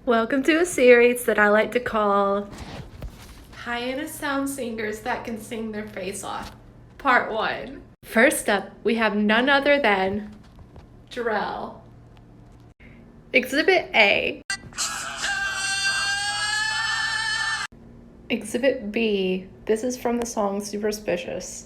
Welcome to a series that I like to call Hyannis Sound Singers That Can Sing Their Face Off, Part 1. First up, we have none other than Jarell. Exhibit A. Exhibit B. This is from the song Superstitious.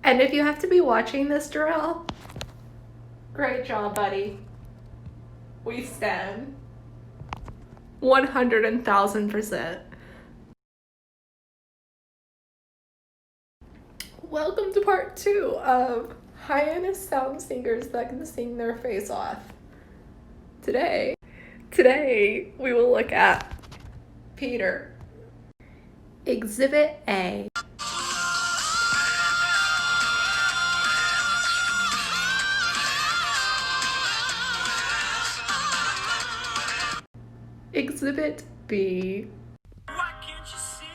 And if you have to be watching this, Jarell, great job, buddy. We stand 100,000%. Welcome to part 2 of Hyannis Sound Singers That Can Sing Their Face Off. Today we will look at Peter. Exhibit A. Exhibit B. Why can't you see me?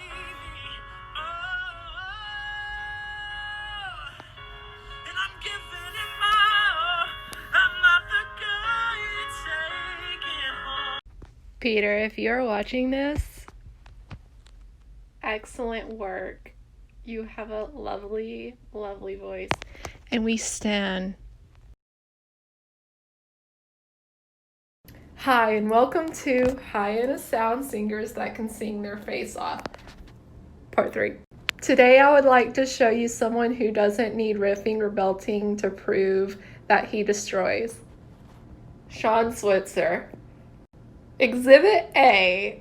And I'm giving it my all. I'm not the guy you're taking home. Peter, if you're watching this, excellent work. You have a lovely, lovely voice. And we stand. Hi, and welcome to Hyannis Sound Singers That Can Sing Their Face Off, Part 3. Today I would like to show you someone who doesn't need riffing or belting to prove that he destroys. Switzer. Exhibit A.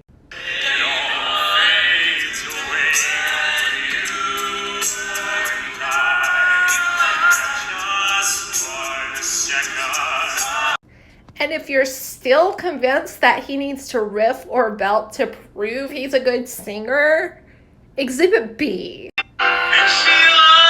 And if you're still convinced that he needs to riff or belt to prove he's a good singer, Exhibit B. And she loves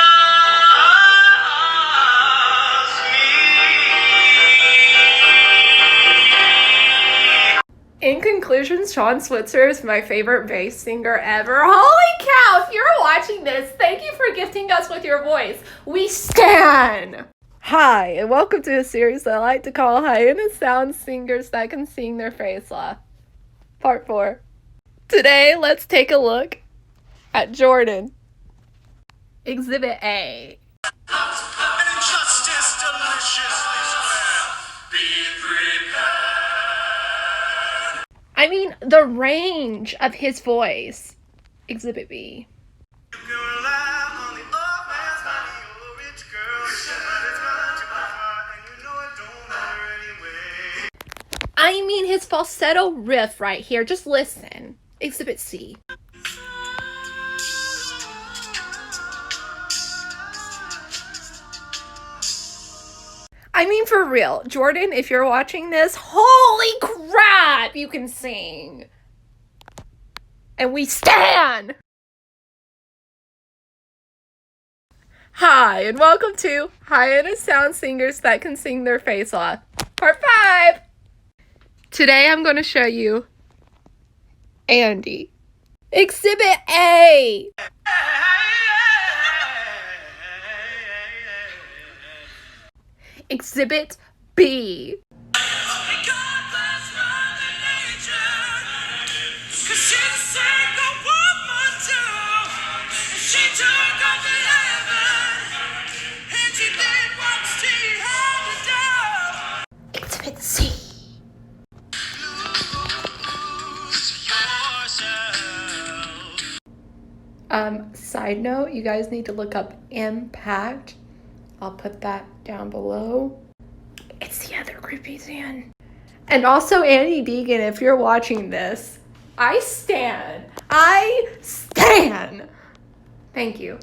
me. In conclusion, Switzer is my favorite bass singer ever. Holy cow, if you're watching this, thank you for gifting us with your voice. We stan! Hi, and welcome to a series that I like to call Hyannis Sound Singers That Can Sing Their Face Off, Part 4. Today, let's take a look at Jordan. Exhibit A. An injustice deliciously square. Be prepared. I mean, the range of his voice. Exhibit B. You can rely on the old man's money, you're a rich girl. But it's gone too far, and you know it don't matter anyway. I mean, his falsetto riff right here. Just listen. Exhibit C. I mean, for real, Jordan, if you're watching this, holy crap, you can sing. And we stan! Hi, and welcome to Hyannis Sound Singers That Can Sing Their Face Off, Part 5. Today I'm going to show you Andy. Exhibit A. Exhibit B. Exhibit C. Side note, you guys need to look up Impact. I'll put that down below. It's the other group he's in. And also Andy Degan, if you're watching this, I stan. Thank you.